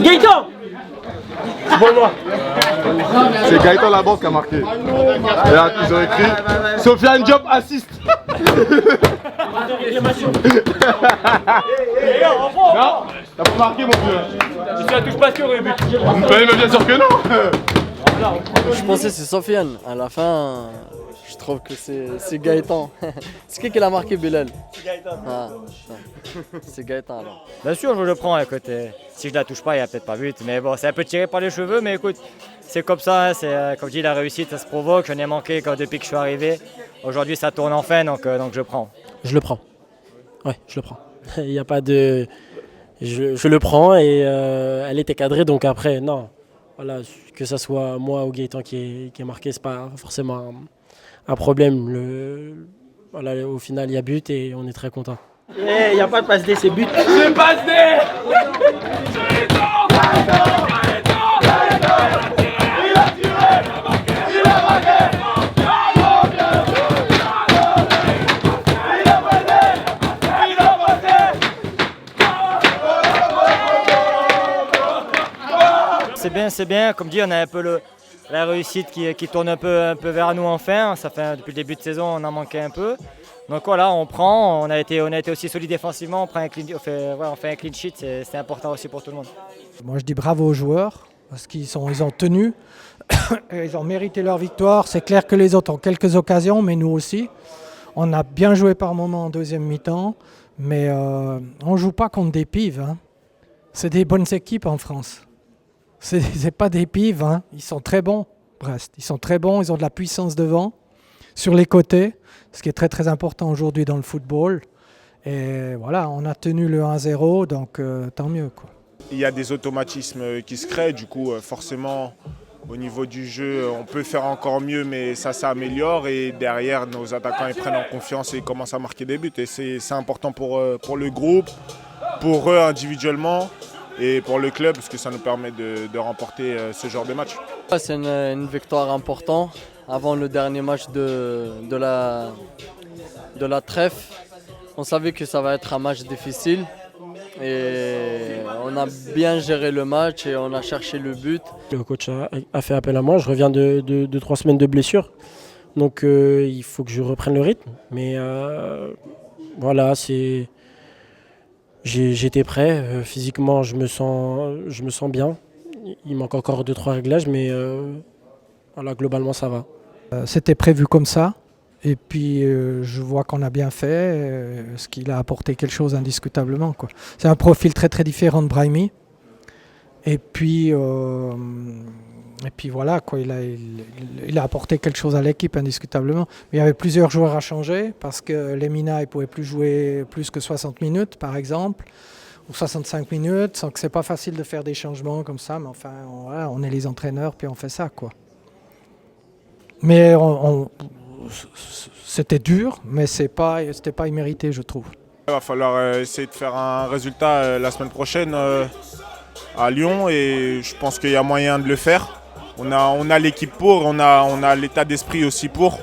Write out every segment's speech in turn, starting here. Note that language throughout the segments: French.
Gaëtan! Bon, moi. C'est Gaëtan Laborde qui a marqué. Et là, ils ont écrit Sofiane Diop assist. Non, t'as pas marqué mon vieux. Tu la touches pas sur le but. Mais bien sûr que non. Je pensais que c'est Sofiane. À la fin, je trouve que c'est Gaëtan. C'est qui l'a marqué, Bilal? C'est Gaëtan. Ah, c'est Gaëtan alors. Bien sûr, je le prends. Écoute, si je la touche pas, il n'y a peut-être pas but. Mais bon, c'est un peu tiré par les cheveux. Mais écoute, c'est comme ça. Hein, c'est, comme je dis, la réussite, ça se provoque. Je n'ai manqué depuis que je suis arrivé. Aujourd'hui, ça tourne enfin, donc je prends. Je le prends. Ouais, je le prends. Il n'y a pas de... Je le prends et elle était cadrée, donc après, non. Voilà, que ce soit moi ou Gaëtan qui est marqué, c'est pas forcément un problème. Voilà, au final, il y a but et on est très content. Il n'y a pas de passe D, c'est but. C'est passe D. C'est bien. Comme dit, on a un peu la réussite qui tourne un peu vers nous enfin. Ça fait depuis le début de saison, on en manquait un peu. Donc voilà, on prend. On a été aussi solide défensivement. On fait un clean sheet. C'est important aussi pour tout le monde. Moi, je dis bravo aux joueurs parce qu'ils ont tenu. Ils ont mérité leur victoire. C'est clair que les autres ont quelques occasions, mais nous aussi. On a bien joué par moments en deuxième mi-temps, mais on ne joue pas contre des pives. Hein. C'est des bonnes équipes en France. C'est pas des pives, hein. Ils sont très bons, Brest. Ils sont très bons, ils ont de la puissance devant, sur les côtés, ce qui est très très important aujourd'hui dans le football. Et voilà, on a tenu le 1-0, donc tant mieux, quoi. Il y a des automatismes qui se créent, du coup forcément au niveau du jeu on peut faire encore mieux, mais ça s'améliore et derrière nos attaquants ils prennent en confiance et ils commencent à marquer des buts. Et c'est important pour le groupe, pour eux individuellement. Et pour le club, parce que ça nous permet de remporter ce genre de match. C'est une victoire importante avant le dernier match de la trêve. On savait que ça va être un match difficile et on a bien géré le match et on a cherché le but. Le coach a fait appel à moi, je reviens de 3 semaines de blessure, donc il faut que je reprenne le rythme. Mais voilà, j'étais prêt, physiquement je me sens bien. Il manque encore 2-3 réglages, mais voilà, globalement ça va. C'était prévu comme ça, et puis je vois qu'on a bien fait, ce qu'il a apporté quelque chose indiscutablement, quoi. C'est un profil très très différent de Brahimi, et puis voilà, quoi, il a apporté quelque chose à l'équipe indiscutablement. Mais il y avait plusieurs joueurs à changer parce que Lemina ne pouvait plus jouer plus que 60 minutes par exemple, ou 65 minutes, donc c'est pas facile de faire des changements comme ça, mais enfin voilà, on est les entraîneurs puis on fait ça, quoi. Mais c'était dur, mais c'était pas immérité, je trouve. Il va falloir essayer de faire un résultat la semaine prochaine à Lyon et je pense qu'il y a moyen de le faire. On a l'équipe pour, on a l'état d'esprit aussi pour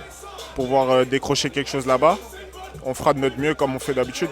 pouvoir décrocher quelque chose là-bas. On fera de notre mieux comme on fait d'habitude.